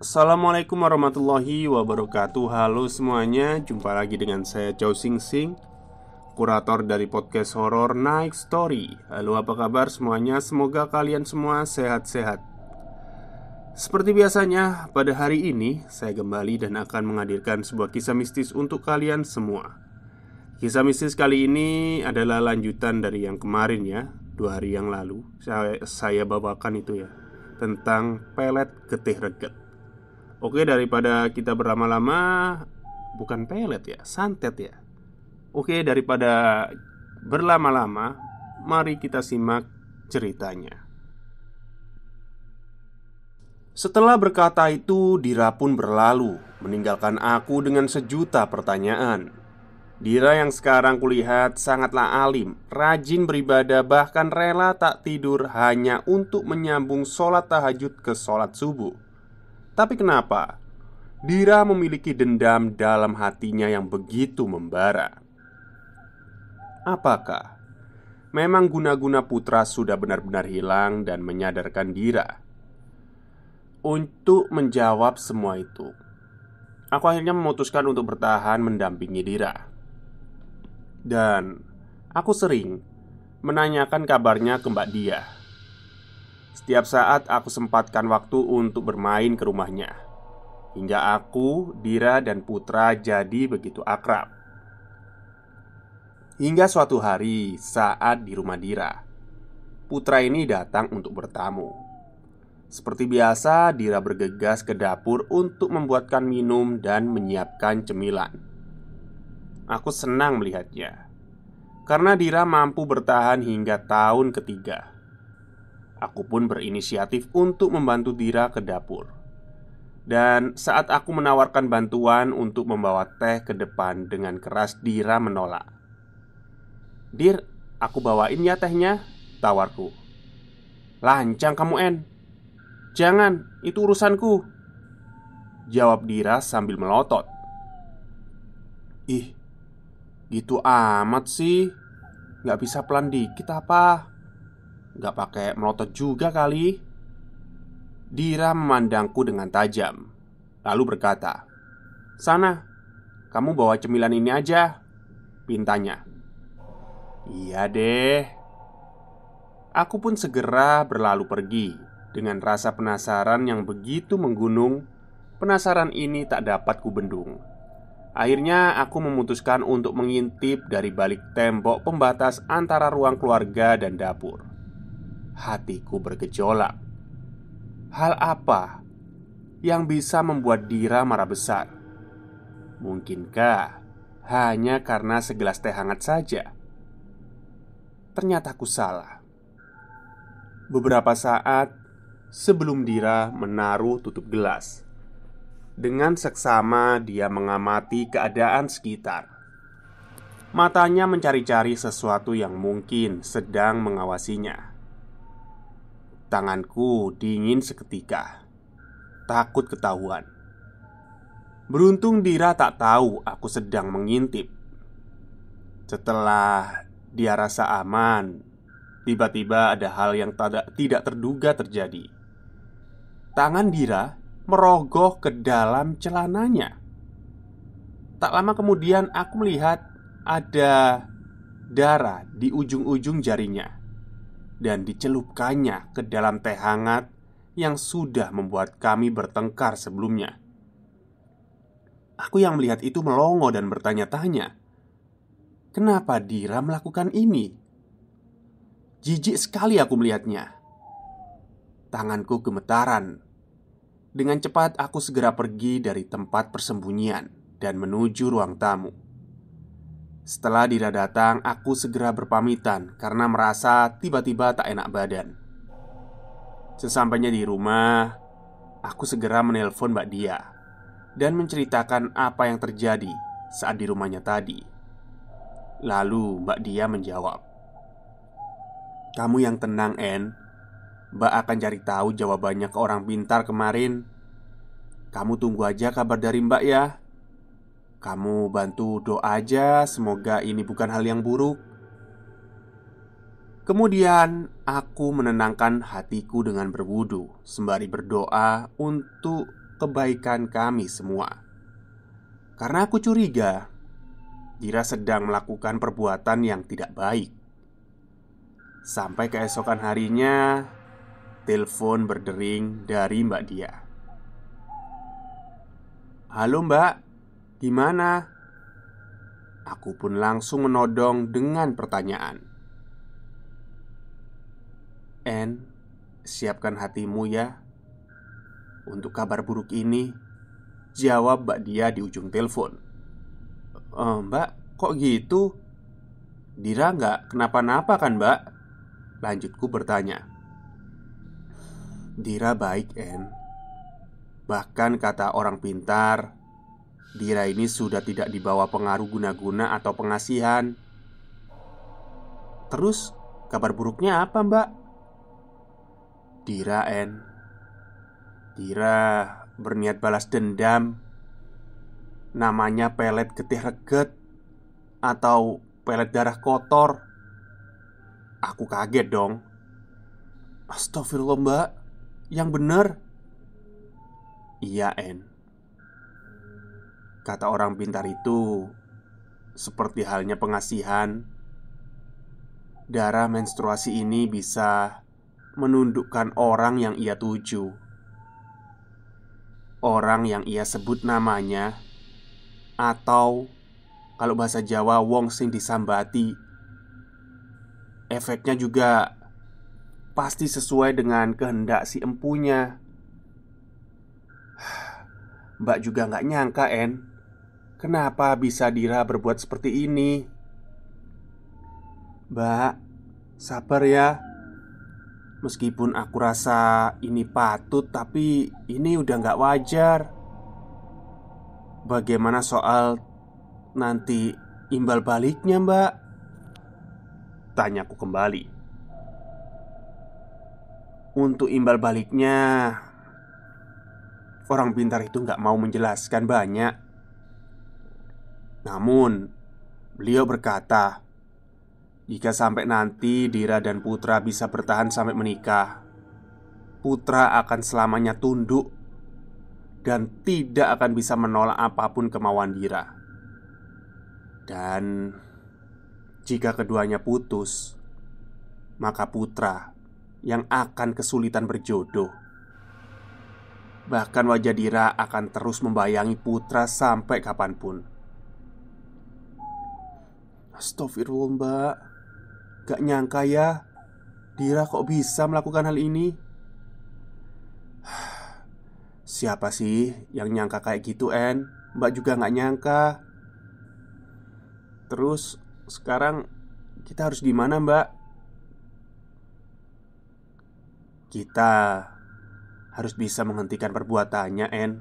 Assalamualaikum warahmatullahi wabarakatuh. Halo semuanya, jumpa lagi dengan saya Chow Sing Sing, kurator dari podcast horor Night Story. Halo, apa kabar semuanya? Semoga kalian semua sehat-sehat. Seperti biasanya, pada hari ini saya kembali dan akan menghadirkan sebuah kisah mistis untuk kalian semua. Kisah mistis kali ini adalah lanjutan dari yang kemarin ya, 2 hari yang lalu saya bawakan itu ya, tentang pelet getih reget. Oke, daripada kita berlama-lama, bukan pelet ya, santet ya. Oke, daripada berlama-lama, mari kita simak ceritanya. Setelah berkata itu, Dira pun berlalu, meninggalkan aku dengan sejuta pertanyaan. Dira yang sekarang kulihat sangatlah alim, rajin beribadah, bahkan rela tak tidur hanya untuk menyambung sholat tahajud ke sholat subuh. Tapi kenapa Dira memiliki dendam dalam hatinya yang begitu membara? Apakah memang guna-guna putra sudah benar-benar hilang dan menyadarkan Dira? Untuk menjawab semua itu, aku akhirnya memutuskan untuk bertahan mendampingi Dira. Dan aku sering menanyakan kabarnya ke Mbak Dia. Setiap saat aku sempatkan waktu untuk bermain ke rumahnya, hingga aku, Dira, dan Putra jadi begitu akrab. Hingga suatu hari saat di rumah Dira, Putra ini datang untuk bertamu. Seperti biasa, Dira bergegas ke dapur untuk membuatkan minum dan menyiapkan cemilan. Aku senang melihatnya, karena Dira mampu bertahan hingga tahun ketiga. Aku pun berinisiatif untuk membantu Dira ke dapur. Dan saat aku menawarkan bantuan untuk membawa teh ke depan, dengan keras Dira menolak. "Dir, aku bawain ya tehnya," tawarku. "Lancang kamu, En. Jangan, itu urusanku," jawab Dira sambil melotot. "Ih, gitu amat sih. Gak bisa pelan dikit apa? Gak pakai melotot juga kali?" Dira memandangku dengan tajam, lalu berkata, "Sana, kamu bawa cemilan ini aja," pintanya. "Iya deh." Aku pun segera berlalu pergi dengan rasa penasaran yang begitu menggunung. Penasaran ini tak dapat kubendung. Akhirnya aku memutuskan untuk mengintip dari balik tembok pembatas antara ruang keluarga dan dapur. Hatiku bergejolak. Hal apa yang bisa membuat Dira marah besar? Mungkinkah hanya karena segelas teh hangat saja? Ternyata aku salah. Beberapa saat sebelum Dira menaruh tutup gelas, dengan seksama dia mengamati keadaan sekitar. Matanya mencari-cari sesuatu yang mungkin sedang mengawasinya. Tanganku dingin seketika, takut ketahuan. Beruntung Dira tak tahu aku sedang mengintip. Setelah dia rasa aman, tiba-tiba ada hal yang tidak terduga terjadi. Tangan Dira merogoh ke dalam celananya. Tak lama kemudian aku melihat ada darah di ujung-ujung jarinya, dan dicelupkannya ke dalam teh hangat yang sudah membuat kami bertengkar sebelumnya. Aku yang melihat itu melongo dan bertanya-tanya, kenapa Dira melakukan ini? Jijik sekali aku melihatnya. Tanganku gemetaran. Dengan cepat aku segera pergi dari tempat persembunyian dan menuju ruang tamu. Setelah Dira datang, aku segera berpamitan karena merasa tiba-tiba tak enak badan. Sesampainya di rumah, aku segera menelpon Mbak Dia dan menceritakan apa yang terjadi saat di rumahnya tadi. Lalu Mbak Dia menjawab, "Kamu yang tenang, En. Mbak akan cari tahu jawabannya ke orang pintar kemarin. Kamu tunggu aja kabar dari Mbak ya. Kamu bantu doa aja, semoga ini bukan hal yang buruk." Kemudian aku menenangkan hatiku dengan berwudu sembari berdoa untuk kebaikan kami semua. Karena aku curiga Dira sedang melakukan perbuatan yang tidak baik. Sampai keesokan harinya, telepon berdering dari Mbak Dia. "Halo Mbak, gimana?" Aku pun langsung menodong dengan pertanyaan. "En, siapkan hatimu ya untuk kabar buruk ini," jawab Mbak Dia di ujung telepon. Mbak, kok gitu? Dira nggak kenapa-napa kan Mbak?" Lanjutku bertanya. "Dira baik, En. Bahkan kata orang pintar, Dira ini sudah tidak dibawa pengaruh guna-guna atau pengasihan." "Terus kabar buruknya apa Mbak?" "Dira, En. Dira berniat balas dendam. Namanya pelet getih reget atau pelet darah kotor." Aku kaget dong. "Astagfirullah Mbak, yang bener." "Iya, En. Kata orang pintar itu, seperti halnya pengasihan, darah menstruasi ini bisa menundukkan orang yang ia tuju, orang yang ia sebut namanya, atau kalau bahasa Jawa wong sing disambati. Efeknya juga pasti sesuai dengan kehendak si empunya." Mbak juga nggak nyangka, En, kenapa bisa Dira berbuat seperti ini. "Mbak, sabar ya. Meskipun aku rasa ini patut, tapi ini udah nggak wajar. Bagaimana soal nanti imbal baliknya Mbak?" Tanyaku kembali. "Untuk imbal baliknya, orang pintar itu nggak mau menjelaskan banyak. Namun, beliau berkata, jika sampai nanti Dira dan Putra bisa bertahan sampai menikah, Putra akan selamanya tunduk dan tidak akan bisa menolak apapun kemauan Dira. Dan jika keduanya putus, maka Putra yang akan kesulitan berjodoh. Bahkan wajah Dira akan terus membayangi Putra sampai kapanpun." "Astagfirullah Mbak, gak nyangka ya Dira kok bisa melakukan hal ini." "Siapa sih yang nyangka kayak gitu, En? Mbak juga gak nyangka. Terus sekarang kita harus gimana Mbak?" "Kita harus bisa menghentikan perbuatannya, En.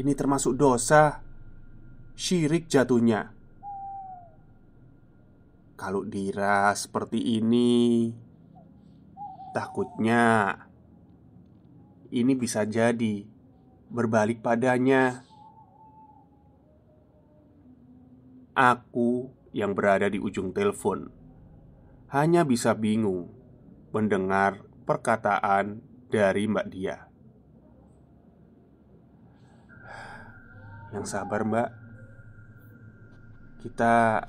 Ini termasuk dosa, syirik jatuhnya. Kalau Dira seperti ini, takutnya ini bisa jadi berbalik padanya." Aku yang berada di ujung telepon hanya bisa bingung mendengar perkataan dari Mbak Dia. "Yang sabar Mbak. Kita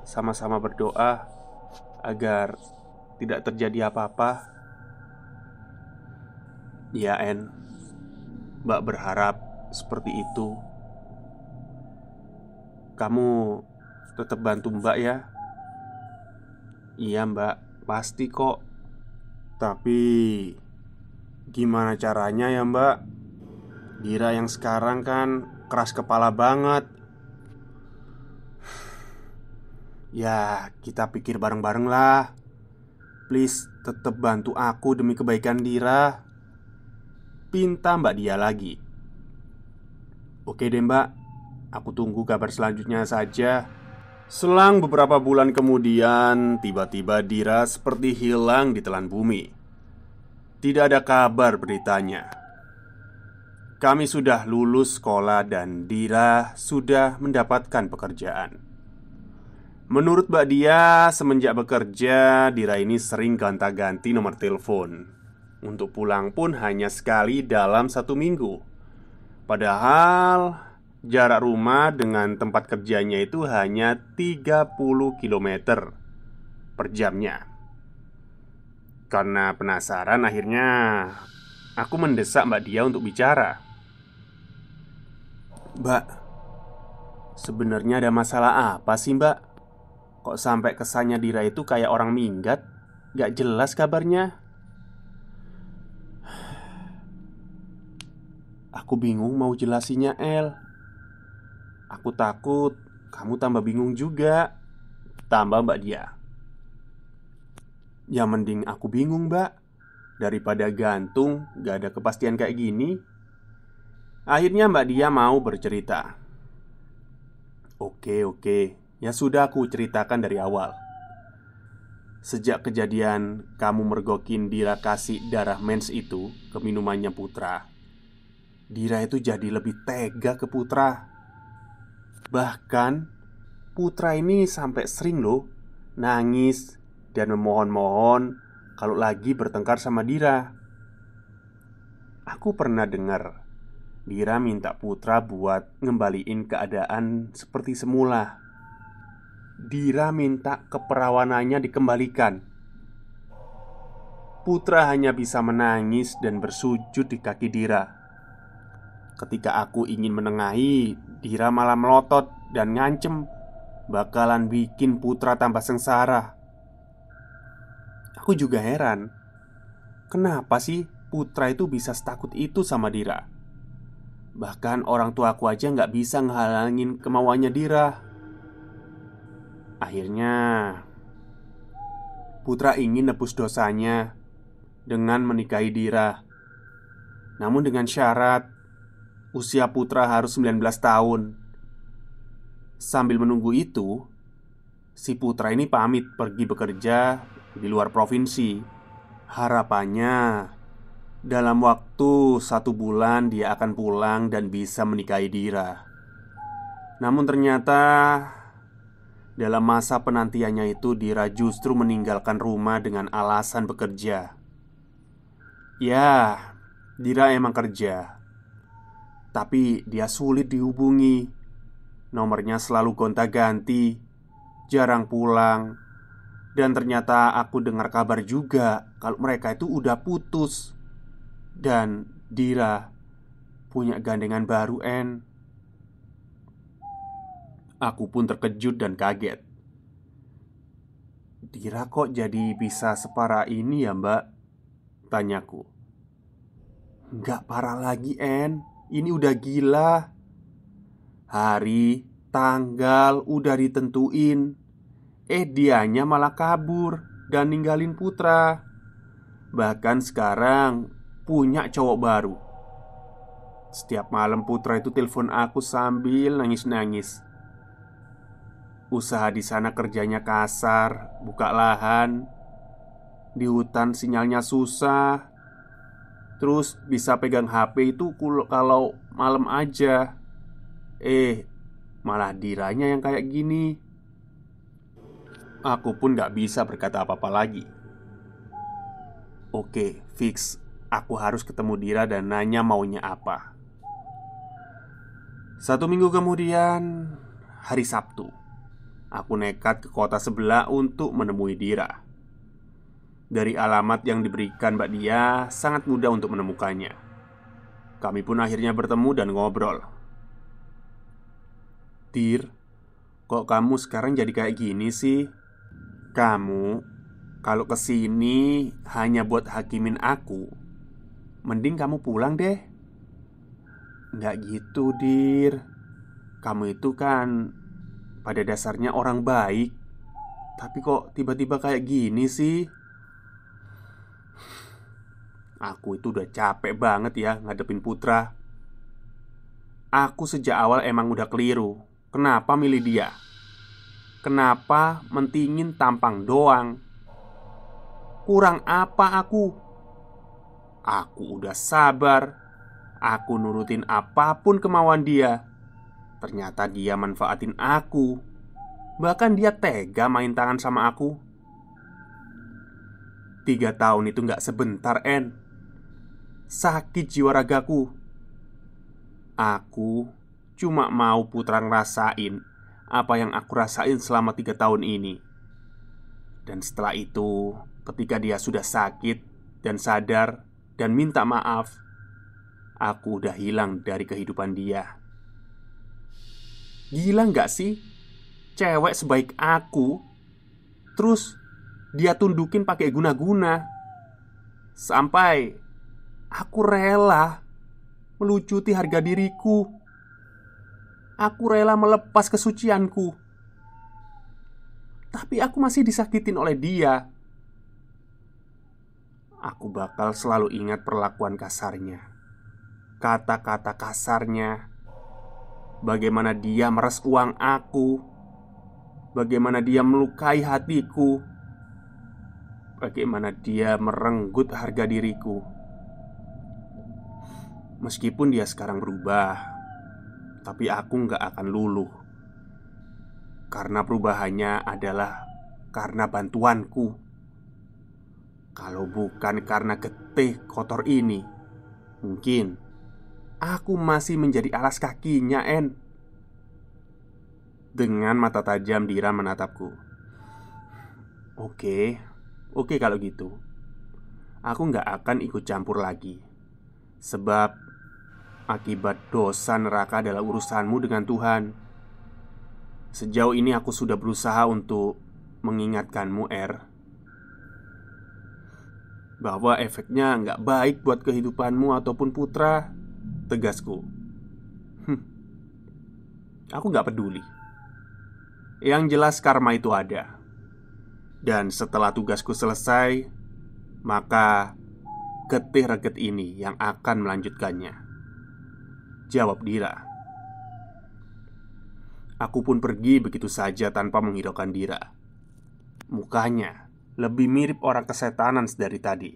sama-sama berdoa agar tidak terjadi apa-apa." "Iya, En. Mbak berharap seperti itu. Kamu tetap bantu Mbak ya." "Iya Mbak, pasti kok. Tapi gimana caranya ya Mbak? Dira yang sekarang kan keras kepala banget." "Ya, kita pikir bareng-bareng lah. Please, tetap bantu aku demi kebaikan Dira," pinta Mbak Dia lagi. "Oke deh Mbak, aku tunggu kabar selanjutnya saja." Selang beberapa bulan kemudian, tiba-tiba Dira seperti hilang di telan bumi. Tidak ada kabar beritanya. Kami sudah lulus sekolah dan Dira sudah mendapatkan pekerjaan. Menurut Mbak Dia, semenjak bekerja, Dira ini sering gonta-ganti nomor telepon. Untuk pulang pun hanya sekali dalam 1 minggu. Padahal jarak rumah dengan tempat kerjanya itu hanya 30 kilometer per jamnya. Karena penasaran, akhirnya aku mendesak Mbak Dia untuk bicara. "Mbak, sebenarnya ada masalah apa sih Mbak? Kok sampai kesannya Dira itu kayak orang minggat? Gak jelas kabarnya." "Aku bingung mau jelasinya El. Aku takut kamu tambah bingung juga," tambah Mbak Dia. "Ya mending aku bingung Mbak, daripada gantung gak ada kepastian kayak gini." Akhirnya Mbak Dia mau bercerita. Oke, ya sudah, aku ceritakan dari awal. Sejak kejadian kamu mergokin Dira kasih darah mens itu ke minumannya Putra, Dira itu jadi lebih tega ke Putra. Bahkan Putra ini sampai sering loh nangis dan memohon-mohon kalau lagi bertengkar sama Dira. Aku pernah dengar Dira minta Putra buat ngembaliin keadaan seperti semula. Dira minta keperawanannya dikembalikan. Putra hanya bisa menangis dan bersujud di kaki Dira. Ketika aku ingin menengahi, Dira malah melotot dan ngancem bakalan bikin Putra tambah sengsara. Aku juga heran, kenapa sih Putra itu bisa setakut itu sama Dira? Bahkan orang tua aku aja nggak bisa ngehalangin kemauannya Dira. Akhirnya Putra ingin nebus dosanya dengan menikahi Dira. Namun dengan syarat usia Putra harus 19 tahun. Sambil menunggu itu, si Putra ini pamit pergi bekerja di luar provinsi. Harapannya dalam waktu 1 bulan dia akan pulang dan bisa menikahi Dira. Namun ternyata dalam masa penantiannya itu Dira justru meninggalkan rumah dengan alasan bekerja. Ya, Dira emang kerja, tapi dia sulit dihubungi. Nomornya selalu gonta-ganti, jarang pulang. Dan ternyata aku dengar kabar juga kalau mereka itu udah putus. Dan Dira punya gandengan baru, En. Aku pun terkejut dan kaget. "Dira kok jadi bisa separah ini ya Mbak?" tanyaku. "Nggak parah lagi, En. Ini udah gila. Hari, tanggal udah ditentuin. Dianya malah kabur dan ninggalin Putra. Bahkan sekarang punya cowok baru. Setiap malam Putra itu telepon aku sambil nangis-nangis. Usaha di sana kerjanya kasar, buka lahan. Di hutan sinyalnya susah. Terus bisa pegang HP itu kalau malam aja. Malah Diranya yang kayak gini." Aku pun gak bisa berkata apa-apa lagi. Oke, fix. Aku harus ketemu Dira dan nanya maunya apa. 1 minggu kemudian, hari Sabtu, aku nekat ke kota sebelah untuk menemui Dira. Dari alamat yang diberikan Mbak Dia, sangat mudah untuk menemukannya. Kami pun akhirnya bertemu dan ngobrol. "Dir, kok kamu sekarang jadi kayak gini sih? Kamu kalau kesini hanya buat hakimin aku, mending kamu pulang deh." "Nggak gitu, Dir. Kamu itu kan pada dasarnya orang baik. Tapi kok tiba-tiba kayak gini sih?" Aku itu udah capek banget ya ngadepin Putra. Aku sejak awal emang udah keliru. Kenapa milih dia? Kenapa mentingin tampang doang? Kurang apa aku? Aku udah sabar. Aku nurutin apapun kemauan dia. Ternyata dia manfaatin aku. Bahkan dia tega main tangan sama aku. 3 tahun itu gak sebentar, En. sakit jiwa ragaku. Aku cuma mau Putra ngerasain apa yang aku rasain selama 3 tahun ini. Dan setelah itu, ketika dia sudah sakit dan sadar dan minta maaf, aku udah hilang dari kehidupan dia. Gila nggak sih? Cewek sebaik aku, terus dia tundukin pakai guna-guna. Sampai aku rela melucuti harga diriku. Aku rela melepas kesucianku. Tapi aku masih disakitin oleh dia. Aku bakal selalu ingat perlakuan kasarnya, kata-kata kasarnya, bagaimana dia meres uang aku, bagaimana dia melukai hatiku, bagaimana dia merenggut harga diriku. Meskipun dia sekarang berubah, tapi aku nggak akan luluh. Karena perubahannya adalah karena bantuanku. Kalau bukan karena getih kotor ini, mungkin aku masih menjadi alas kakinya, En. Dengan mata tajam Dira menatapku. Oke kalau gitu. Aku nggak akan ikut campur lagi. Sebab akibat dosa neraka adalah urusanmu dengan Tuhan. Sejauh ini aku sudah berusaha untuk mengingatkanmu, bahwa efeknya nggak baik buat kehidupanmu ataupun Putra, tegasku. Aku nggak peduli. Yang jelas karma itu ada. Dan setelah tugasku selesai, maka getih reget ini yang akan melanjutkannya, jawab Dira. Aku pun pergi begitu saja tanpa menghiraukan Dira. Mukanya lebih mirip orang kesetanan dari tadi.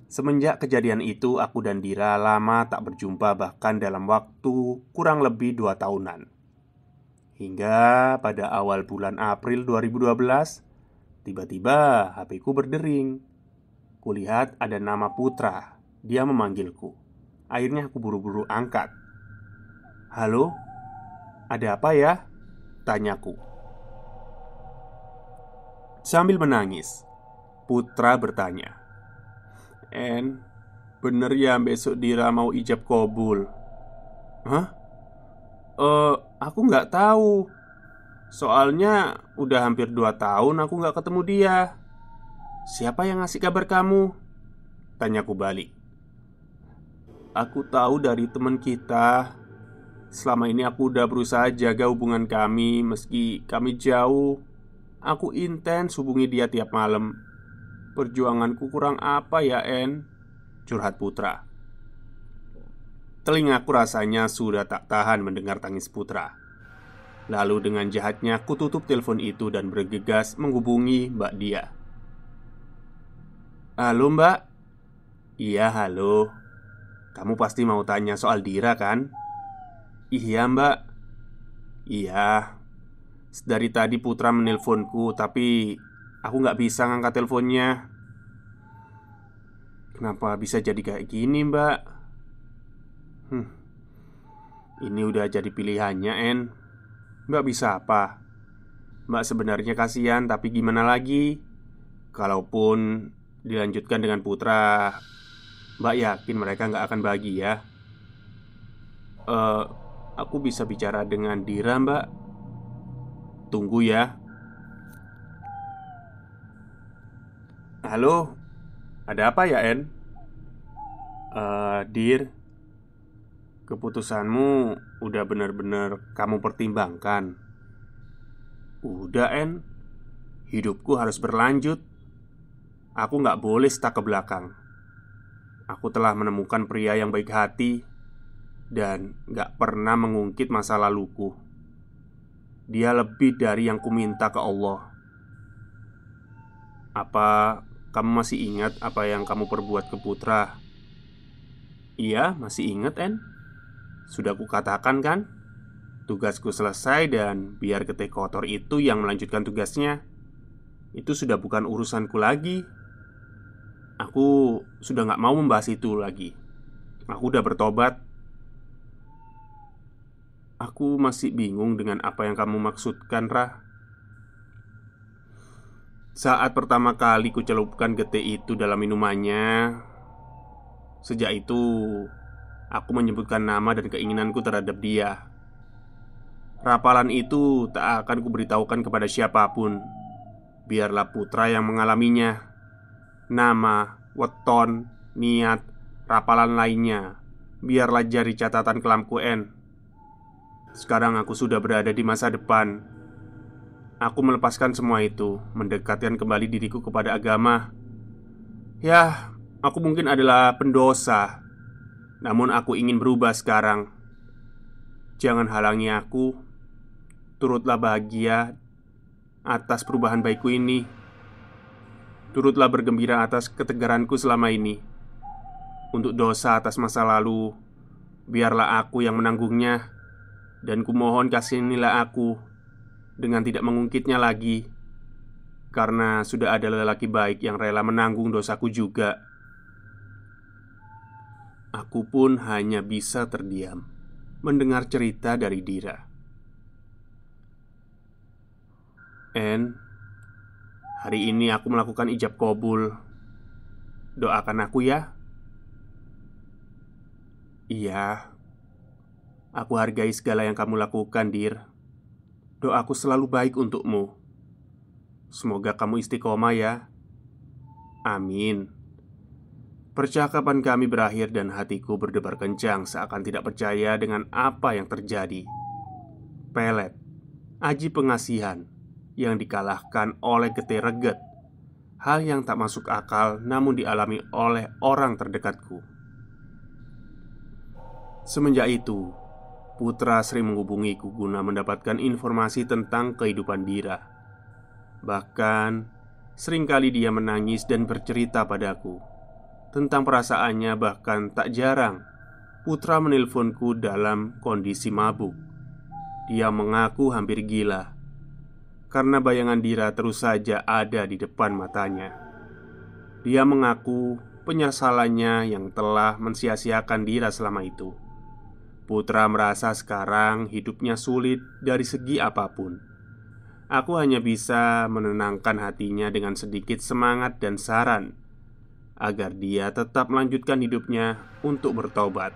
Semenjak kejadian itu, aku dan Dira lama tak berjumpa, bahkan dalam waktu kurang lebih 2 tahunan. Hingga pada awal bulan April 2012, tiba-tiba HP-ku berdering. Kulihat ada nama Putra. Dia memanggilku. Akhirnya aku buru-buru angkat. "Halo? Ada apa ya?" tanyaku. Sambil menangis, Putra bertanya, "En, bener ya besok Dira mau ijab kabul?" "Hah? Aku nggak tahu. Soalnya udah hampir 2 tahun aku nggak ketemu dia. Siapa yang ngasih kabar kamu?" tanyaku balik. "Aku tahu dari teman kita. Selama ini aku udah berusaha jaga hubungan kami. Meski kami jauh, aku intens hubungi dia tiap malam. Perjuanganku kurang apa ya, En?" curhat Putra. Telingaku rasanya sudah tak tahan mendengar tangis Putra. Lalu dengan jahatnya aku tutup telepon itu dan bergegas menghubungi Mbak Dia. "Halo Mbak." "Iya halo. Kamu pasti mau tanya soal Dira kan?" "Iya Mbak." "Iya. Dari tadi Putra menelponku, tapi aku nggak bisa ngangkat teleponnya." "Kenapa bisa jadi kayak gini Mbak?" Ini udah jadi pilihannya, En. Mbak bisa apa? Mbak sebenarnya kasihan, tapi gimana lagi? Kalaupun dilanjutkan dengan Putra, Mbak yakin mereka nggak akan bahagia. Aku bisa bicara dengan Dira, Mbak. Tunggu ya." "Halo, ada apa ya, En?" Dir, keputusanmu udah benar-benar kamu pertimbangkan?" "Udah, En. Hidupku harus berlanjut. Aku nggak boleh stuck ke belakang. Aku telah menemukan pria yang baik hati dan gak pernah mengungkit masa laluku. Dia lebih dari yang kuminta ke Allah." "Apa kamu masih ingat apa yang kamu perbuat ke Putra?" "Iya, masih ingat, En. Sudah kukatakan kan, tugasku selesai dan biar getih kotor itu yang melanjutkan tugasnya. Itu sudah bukan urusanku lagi." Aku sudah gak mau membahas itu lagi. Aku udah bertobat. Aku masih bingung dengan apa yang kamu maksudkan, Rah. Saat pertama kali kucelupkan getih itu dalam minumannya, sejak itu aku menyebutkan nama dan keinginanku terhadap dia. Rapalan itu tak akan kuberitahukan kepada siapapun. Biarlah Putra yang mengalaminya. Nama, weton, niat, rapalan lainnya biarlah jadi catatan kelamku N. Sekarang aku sudah berada di masa depan. Aku melepaskan semua itu, mendekatkan kembali diriku kepada agama. Ya, aku mungkin adalah pendosa, namun aku ingin berubah sekarang. Jangan halangi aku. Turutlah bahagia atas perubahan baikku ini. Turutlah bergembira atas ketegaranku selama ini. Untuk dosa atas masa lalu, biarlah aku yang menanggungnya. Dan kumohon kasihanilah aku dengan tidak mengungkitnya lagi, karena sudah ada lelaki baik yang rela menanggung dosaku juga. Aku pun hanya bisa terdiam mendengar cerita dari Dira. En, hari ini aku melakukan ijab kabul. Doakan aku ya. Iya. Aku hargai segala yang kamu lakukan, Dir. Doaku selalu baik untukmu. Semoga kamu istiqomah ya. Amin. Percakapan kami berakhir dan hatiku berdebar kencang seakan tidak percaya dengan apa yang terjadi. Pelet, aji pengasihan yang dikalahkan oleh getih reget. Hal yang tak masuk akal namun dialami oleh orang terdekatku. Semenjak itu, Putra sering menghubungiku guna mendapatkan informasi tentang kehidupan Dira. Bahkan, seringkali dia menangis dan bercerita padaku tentang perasaannya. Bahkan tak jarang Putra menelponku dalam kondisi mabuk. Dia mengaku hampir gila karena bayangan Dira terus saja ada di depan matanya. Dia mengaku penyesalannya yang telah mensia-siakan Dira selama itu. Putra merasa sekarang hidupnya sulit dari segi apapun. Aku hanya bisa menenangkan hatinya dengan sedikit semangat dan saran agar dia tetap melanjutkan hidupnya untuk bertobat.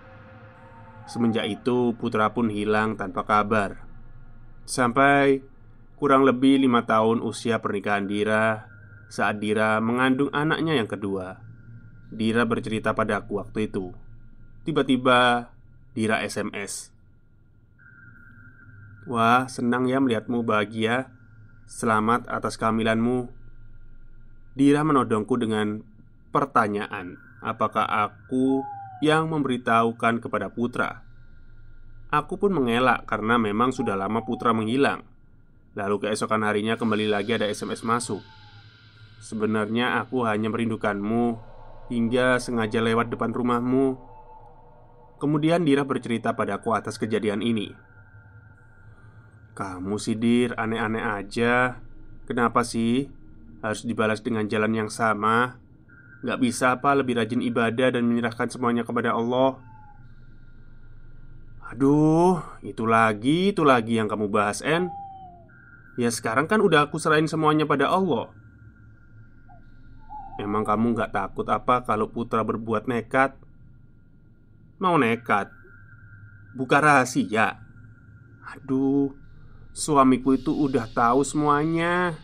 Semenjak itu Putra pun hilang tanpa kabar. Sampai kurang lebih 5 tahun usia pernikahan Dira, saat Dira mengandung anaknya yang kedua. Dira bercerita padaku waktu itu. Tiba-tiba Dira SMS. Wah, senang ya melihatmu bahagia. Selamat atas kehamilanmu. Dira menodongku dengan pertanyaan, apakah aku yang memberitahukan kepada Putra? Aku pun mengelak karena memang sudah lama Putra menghilang. Lalu keesokan harinya kembali lagi ada SMS masuk. Sebenarnya aku hanya merindukanmu hingga sengaja lewat depan rumahmu. Kemudian Dira bercerita padaku atas kejadian ini. Kamu sih Dir, aneh-aneh aja. Kenapa sih harus dibalas dengan jalan yang sama? Gak bisa apa lebih rajin ibadah dan menyerahkan semuanya kepada Allah? Aduh, itu lagi yang kamu bahas, En. Ya sekarang kan udah aku serahin semuanya pada Allah. Emang kamu gak takut apa kalau Putra berbuat nekat? Mau nekat? Buka rahasia? Aduh, suamiku itu udah tahu semuanya.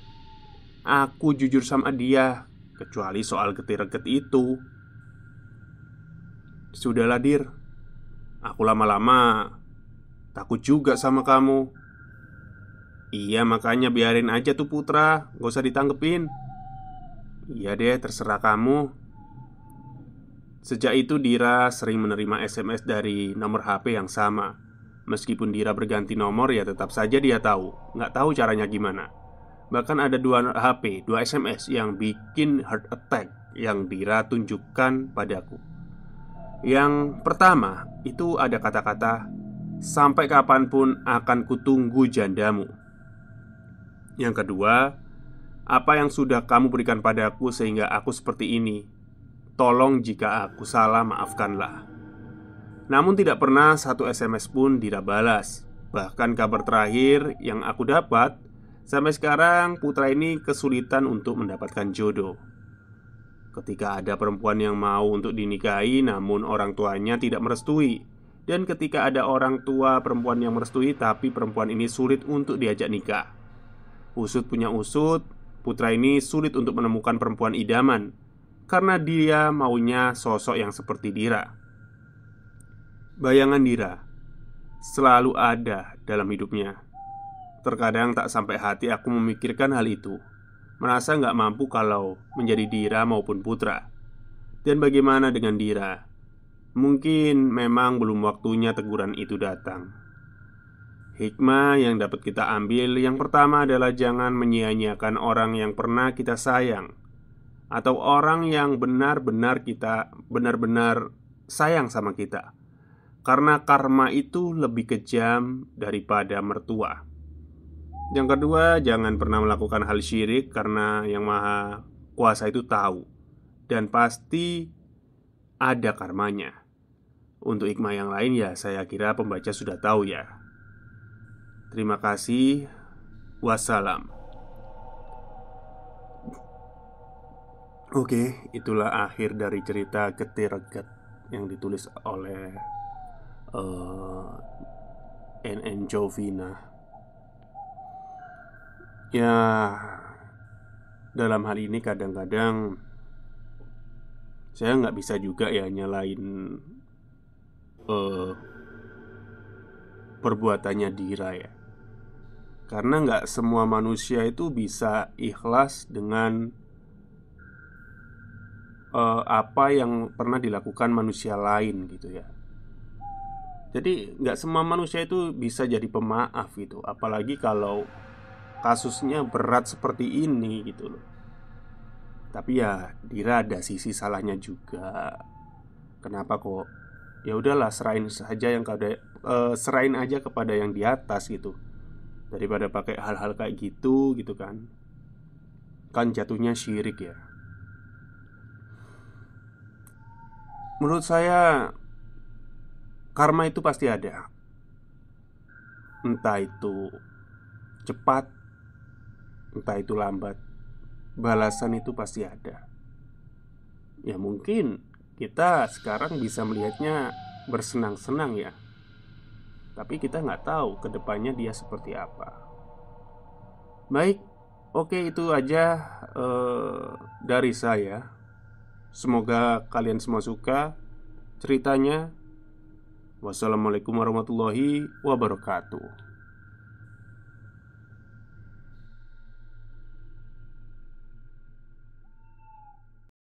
Aku jujur sama dia, kecuali soal getih-reget itu. Sudahlah Dir, aku lama-lama takut juga sama kamu. Iya makanya biarin aja tuh Putra, gak usah ditanggepin. Iya deh, terserah kamu. Sejak itu Dira sering menerima SMS dari nomor HP yang sama. Meskipun Dira berganti nomor ya tetap saja dia tahu. Nggak tahu caranya gimana. Bahkan ada 2 HP, 2 SMS yang bikin heart attack yang Dira tunjukkan padaku. Yang pertama itu ada kata-kata, sampai kapanpun akan kutunggu jandamu. Yang kedua, apa yang sudah kamu berikan padaku sehingga aku seperti ini? Tolong jika aku salah, maafkanlah. Namun tidak pernah satu SMS pun Dira balas. Bahkan kabar terakhir yang aku dapat, sampai sekarang putra ini kesulitan untuk mendapatkan jodoh. Ketika ada perempuan yang mau untuk dinikahi namun orang tuanya tidak merestui, dan ketika ada orang tua perempuan yang merestui tapi perempuan ini sulit untuk diajak nikah. Usut punya usut, putra ini sulit untuk menemukan perempuan idaman karena dia maunya sosok yang seperti Dira. Bayangan Dira selalu ada dalam hidupnya. Terkadang tak sampai hati aku memikirkan hal itu. Merasa nggak mampu kalau menjadi Dira maupun putra. Dan bagaimana dengan Dira? Mungkin memang belum waktunya teguran itu datang. Hikmah yang dapat kita ambil yang pertama adalah jangan menyia-nyiakan orang yang pernah kita sayang, atau orang yang benar-benar sayang sama kita. Karena karma itu lebih kejam daripada mertua. Yang kedua, jangan pernah melakukan hal syirik karena Yang Maha Kuasa itu tahu dan pasti ada karmanya. Untuk hikmah yang lain ya saya kira pembaca sudah tahu ya. Terima kasih. Wassalam. Oke, itulah akhir dari cerita Getireget yang ditulis oleh NN Jovina. Ya, dalam hal ini kadang-kadang saya nggak bisa juga ya nyalain perbuatannya Dira ya. Karena nggak semua manusia itu bisa ikhlas dengan apa yang pernah dilakukan manusia lain gitu ya. Jadi nggak semua manusia itu bisa jadi pemaaf gitu. Apalagi kalau kasusnya berat seperti ini gitu loh. Tapi ya Dira ada sisi salahnya juga. Kenapa kok? Ya udahlah, serahin aja kepada yang di atas gitu. Daripada pakai hal-hal kayak gitu gitu kan. Kan jatuhnya syirik ya. Menurut saya karma itu pasti ada. Entah itu cepat, entah itu lambat, balasan itu pasti ada. Ya mungkin kita sekarang bisa melihatnya bersenang-senang ya. Tapi kita nggak tahu kedepannya dia seperti apa. Baik, oke itu aja dari saya. Semoga kalian semua suka ceritanya. Wassalamualaikum warahmatullahi wabarakatuh.